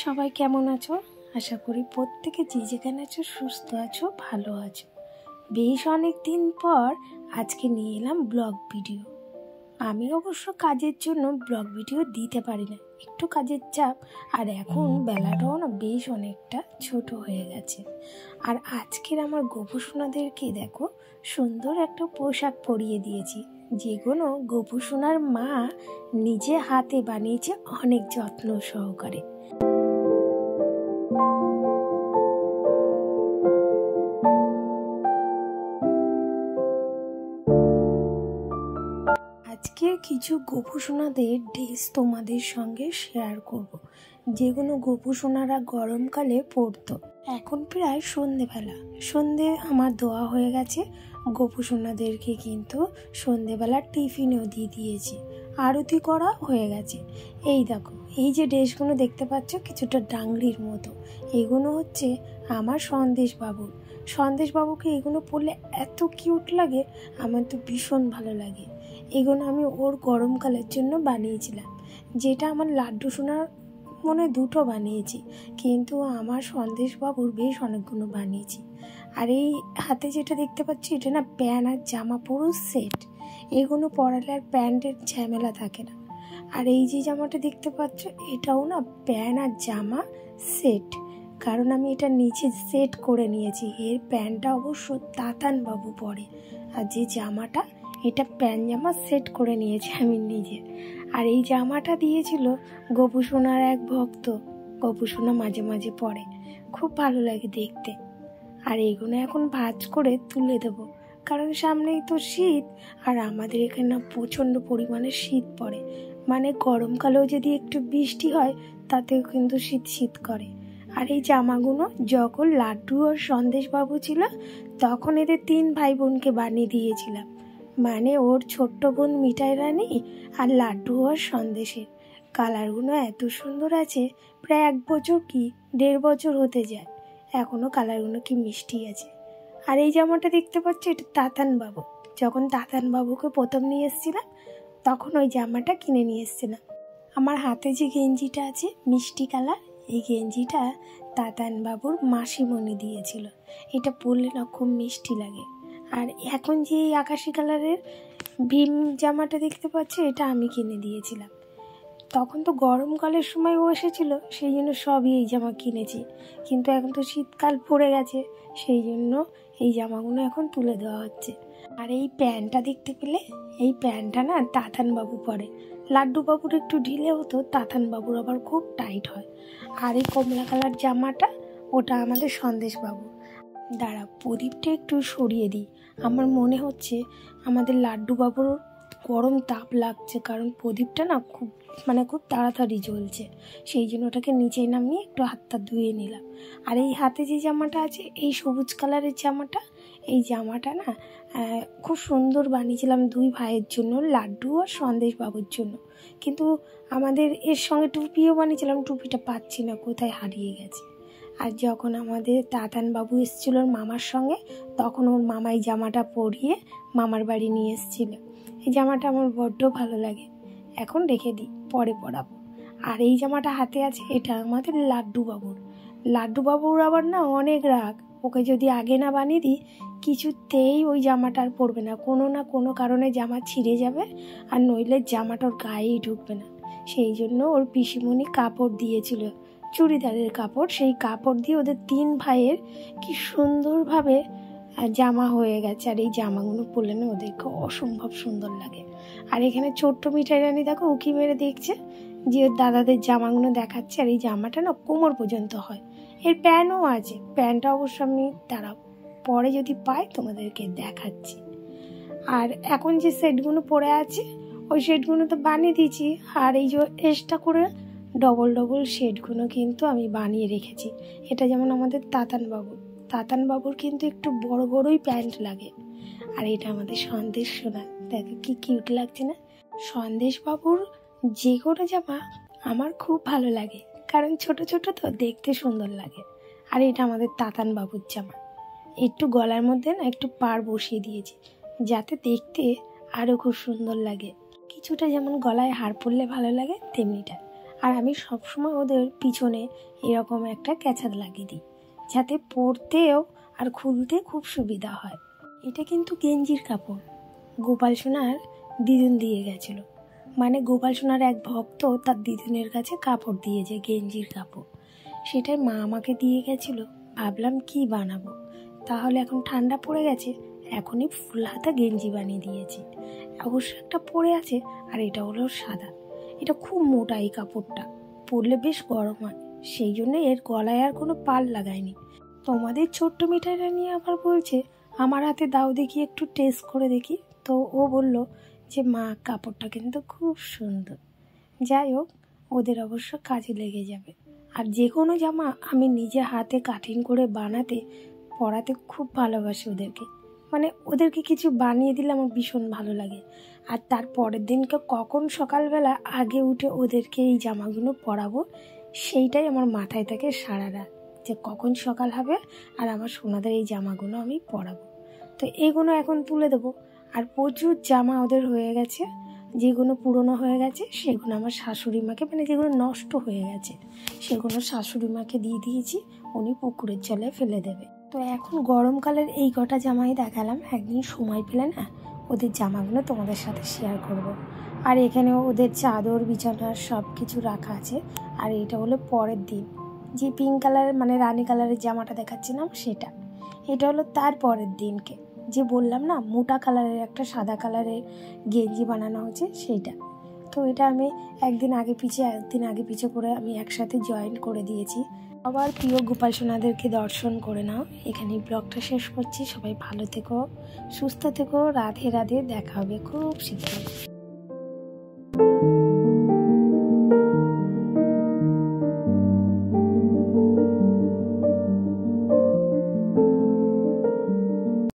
সবাই কেমন আছো? আশা করি প্রত্যেকে যে যেখানে আছো সুস্থ আছো, ভালো আছো। বেশ অনেক দিন পর আজকে নিয়ে এলাম ব্লগ ভিডিও। আমি অবশ্য কাজের জন্য ব্লগ ভিডিও দিতে পারি না, একটু কাজের চাপ, আর এখন বেলাটাও না বেশ অনেকটা ছোট হয়ে গেছে। আর আজকের আমার গোপুসোনাদেরকে দেখো সুন্দর একটা পোশাক পরিয়ে দিয়েছি, যেগুলো গোপুসোনার মা নিজে হাতে বানিয়েছে অনেক যত্ন সহকারে। আজকে কিছু গোপুসোনাদের ড্রেস তোমাদের সঙ্গে শেয়ার করব, যেগুলো গোপুসোনারা গরমকালে পরতো। এখন প্রায় সন্ধেবেলা, সন্ধে আমার দেওয়া হয়ে গেছে। গোপুসোনাদেরকে কিন্তু সন্ধেবেলা টিফিনও দিয়ে দিয়েছি, আরতি করা হয়ে গেছে। এই দেখো, এই যে ড্রেসগুলো দেখতে পাচ্ছ কিছুটা ডাংরির মতো, এগুলো হচ্ছে আমার সন্দেশবাবুকে এগুলো পরলে এত কিউট লাগে, আমার তো ভীষণ ভালো লাগে। এগুলো আমি ওর গরমকালের জন্য বানিয়েছিলাম, যেটা আমার লাড্ডু সোনার মনে দুটো বানিয়েছি, কিন্তু আমার সন্দেশবাবুর বেশ অনেকগুলো বানিয়েছি। আর এই হাতে যেটা দেখতে পাচ্ছি, এটা না প্যান্ট আর জামা পুরো সেট, এগুলো পরালে আর প্যান্টের ঝামেলা থাকে না। আর এই যে জামাটা দেখতে পাচ্ছ, এটাও না প্যান্ট আর জামা সেট, কারণ আমি এটা নিচে সেট করে নিয়েছি। এর প্যান্টটা অবশ্য তাতান বাবু পরে, আর যে জামাটা এটা প্যান্ট জামা সেট করে নিয়েছি আমি নিজে। আর এই জামাটা দিয়েছিল গোপুসোনার এক ভক্ত, গোপুসোনা মাঝে মাঝে পরে, খুব ভালো লাগে দেখতে। আর এইগুলো এখন ভাঁজ করে তুলে দেবো, কারণ সামনেই তো শীত, আর আমাদের এখানে প্রচণ্ড পরিমাণে শীত পড়ে, মানে গরমকালেও যদি একটু বৃষ্টি হয় তাতেও কিন্তু শীত শীত করে। আর এই জামাগুলো যখন লাড্ডু আর সন্দেশবাবু ছিল তখন এদের 3 ভাই বোনকে বানিয়ে দিয়েছিলাম, মানে ওর ছোট্ট বোন মিঠাই রানী আর লাড্ডু আর সন্দেশের। কালারগুলো এত সুন্দর আছে, প্রায় 1 বছর কি 1.5 বছর হতে যায়, এখনও কালারগুলো কি মিষ্টি আছে। আর এই জামাটা দেখতে পাচ্ছ, এটা তাতান বাবু, যখন তাতান বাবুকে প্রথম নিয়ে এসেছিলাম তখন ওই জামাটা কিনে নিয়ে এসেছিলাম। আমার হাতে যে গেঞ্জিটা আছে মিষ্টি কালার, এই গেঞ্জিটা তাতান বাবুর মাসিমণি দিয়েছিল, এটা পরলে না খুব মিষ্টি লাগে। আর এখন যে এই আকাশি কালারের ভীম জামাটা দেখতে পাচ্ছ, এটা আমি কিনে দিয়েছিলাম। তখন তো গরমকালের সময় ও এসেছিলো, সেই জন্য সবই এই জামা কিনেছি, কিন্তু এখন তো শীতকাল পড়ে গেছে, সেই জন্য এই জামাগুলো এখন তুলে দেওয়া হচ্ছে। আর এই প্যান্টটা দেখতে পেলে, এই প্যান্টটা না তাতান বাবু পরে, লাড্ডু বাবুর একটু ঢিলে হতো, তাতান বাবুর আবার খুব টাইট হয়। আর এই কমলা কালার জামাটা ওটা আমাদের সন্দেশবাবু। দাঁড়া, প্রদীপটা একটু সরিয়ে দিই, আমার মনে হচ্ছে আমাদের লাড্ডু বাবুর গরম তাপ লাগছে, কারণ প্রদীপটা না খুব খুব তাড়াতাড়ি জ্বলছে, সেই জন্য ওটাকে নিচে নামিয়ে একটু হাতটা ধুয়ে নিলাম। আর এই হাতে যে জামাটা আছে, এই সবুজ কালারের জামাটা, এই জামাটা না খুব সুন্দর বানিয়েছিলাম 2 ভাইয়ের জন্য, লাড্ডু আর সন্দেশবাবুর জন্য। কিন্তু আমাদের এর সঙ্গে টুপিও বানিয়েছিলাম, টুপিটা পাচ্ছি না, কোথায় হারিয়ে গেছে। আর যখন আমাদের তাতান বাবু এসেছিল ওর মামার সঙ্গে, তখন ওর মামাই জামাটা পরিয়ে মামার বাড়ি নিয়ে এসেছিল। এই জামাটা আমার বড্ড ভালো লাগে, এখন রেখে দিই, পরে পরাবো। আর এই জামাটা হাতে আছে, এটা আমাদের লাড্ডু বাবুর আবার না অনেক রাগ, ওকে যদি আগে না বানিয়ে দিই কিছুতেই ওই জামাটা আর পরবে না, কোনো কারণে জামা ছিঁড়ে যাবে, আর নইলে জামাটা ওর গায়েই ঢুকবে না। সেই জন্য ওর পিসিমণি কাপড় দিয়েছিল, চুড়িদারের কাপড়, সেই কাপড় দিয়ে ওদের 3 ভাইয়ের কি সুন্দরভাবে জামা হয়ে গেছে। আর এই জামাগুলো পরলে না ওদেরকে অসম্ভব সুন্দর লাগে। আর এখানে ছোট্ট মিঠাই রানী দেখো উকি মেরে দেখছে যে ওর দাদাদের জামাগুলো দেখাচ্ছে। আর এই জামাটা না কোমর পর্যন্ত হয়, এর প্যান্টও আছে, প্যান্টটা অবশ্য আমি দাঁড়াও পরে যদি পাই তোমাদেরকে দেখাচ্ছি। আর এখন যে সেটগুলো পরে আছে ওই সেটগুলো তো বানিয়ে দিয়েছি, আর এই যে এক্সট্রা করে ডবল শেডগুলো কিন্তু আমি বানিয়ে রেখেছি। এটা যেমন আমাদের তাতান বাবুর কিন্তু একটু বড়ই প্যান্ট লাগে। আর এটা আমাদের সন্দেশ সোনা, দেখো কি কিউট লাগছে না। সন্দেশ বাবুর যে কোনো জামা আমার খুব ভালো লাগে, কারণ ছোট ছোট তো দেখতে সুন্দর লাগে। আর এটা আমাদের তাতান বাবুর জামা, একটু গলার মধ্যে না একটু পাড় বসিয়ে দিয়েছি, যাতে দেখতে আরও খুব সুন্দর লাগে, কিছুটা যেমন গলায় হার পরলে ভালো লাগে তেমনিটা। আর আমি সবসময় ওদের পিছনে এরকম একটা ক্যাচার লাগিয়ে দিই, যাতে পরতেও আর খুলতে খুব সুবিধা হয়। এটা কিন্তু গেঞ্জির কাপড়, গোপাল সোনার দিদুন দিয়ে গেছিলো। মানে গোপাল সোনার এক ভক্ত তার দিদুনের কাছে কাপড় দিয়েছে, গেঞ্জির কাপড়। সেটাই মা আমাকে দিয়ে গেছিলো। ভাবলাম কি বানাবো, তাহলে এখন ঠান্ডা পড়ে গেছে, এখনই ফুল হাতা গেঞ্জি বানিয়ে দিয়েছি। অবশ্য একটা পরে আছে, আর এটা হলো সাদা। এটা খুব মোটা এই কাপড়টা, পরলে বেশ গরম হয়, সেই জন্য এর গলায় আর কোনো পাল লাগায়নি। তোমাদের ছোট্ট মিঠাইটা নিয়ে আবার বলছে আমার হাতে দাও দেখি, একটু টেস্ট করে দেখি। তো ও বলল যে মা কাপড়টা কিন্তু খুব সুন্দর। যাই হোক, ওদের অবশ্য কাজে লেগে যাবে। আর যে কোনো জামা আমি নিজে হাতে কাটিং করে বানাতে পরাতে খুব ভালোবাসি ওদেরকে। মানে ওদেরকে কিছু বানিয়ে দিলে আমার ভীষণ ভালো লাগে। আর তার পরের দিনকে কখন সকালবেলা আগে উঠে ওদেরকে এই জামাগুলো পরাবো, সেইটাই আমার মাথায় থাকে সারা রাত, যে কখন সকাল হবে আর আমার সোনাদের এই জামাগুলো আমি পরাবো। তো এইগুলো এখন তুলে দেবো। আর প্রচুর জামা ওদের হয়ে গেছে, যেগুলো পুরনো হয়ে গেছে সেগুলো আমার শাশুড়ি মাকে, মানে যেগুলো নষ্ট হয়ে গেছে সেগুলো শাশুড়ি মাকে দিয়ে দিয়েছি, উনি পুকুরের জলে ফেলে দেবে। তো এখন গরমকালের এই কটা জামাই দেখালাম, একদিন সময় পেলে না ওদের জামাগুলো তোমাদের সাথে শেয়ার করব। আর এখানে ওদের চাদর বিছানার সব কিছু রাখা আছে। আর এটা হলো পরের দিন, যে পিঙ্ক কালারের মানে রানী কালারের জামাটা দেখাচ্ছিলাম সেটা। এটা হলো তার পরের দিনকে, যে বললাম না মোটা কালারের একটা সাদা কালারের গেঞ্জি বানানো হচ্ছে সেইটা। তো এটা আমি একদিন আগে পিছে করে আমি একসাথে জয়েন করে দিয়েছি। আবার প্রিয় গোপাল সোনাদেরকে দর্শন করে নাও। এখানে ব্লগটা শেষ করছি। সবাই ভালো থেকো, সুস্থ থেকো, রাধে রাধে। দেখা হবে খুব শীঘ্রই।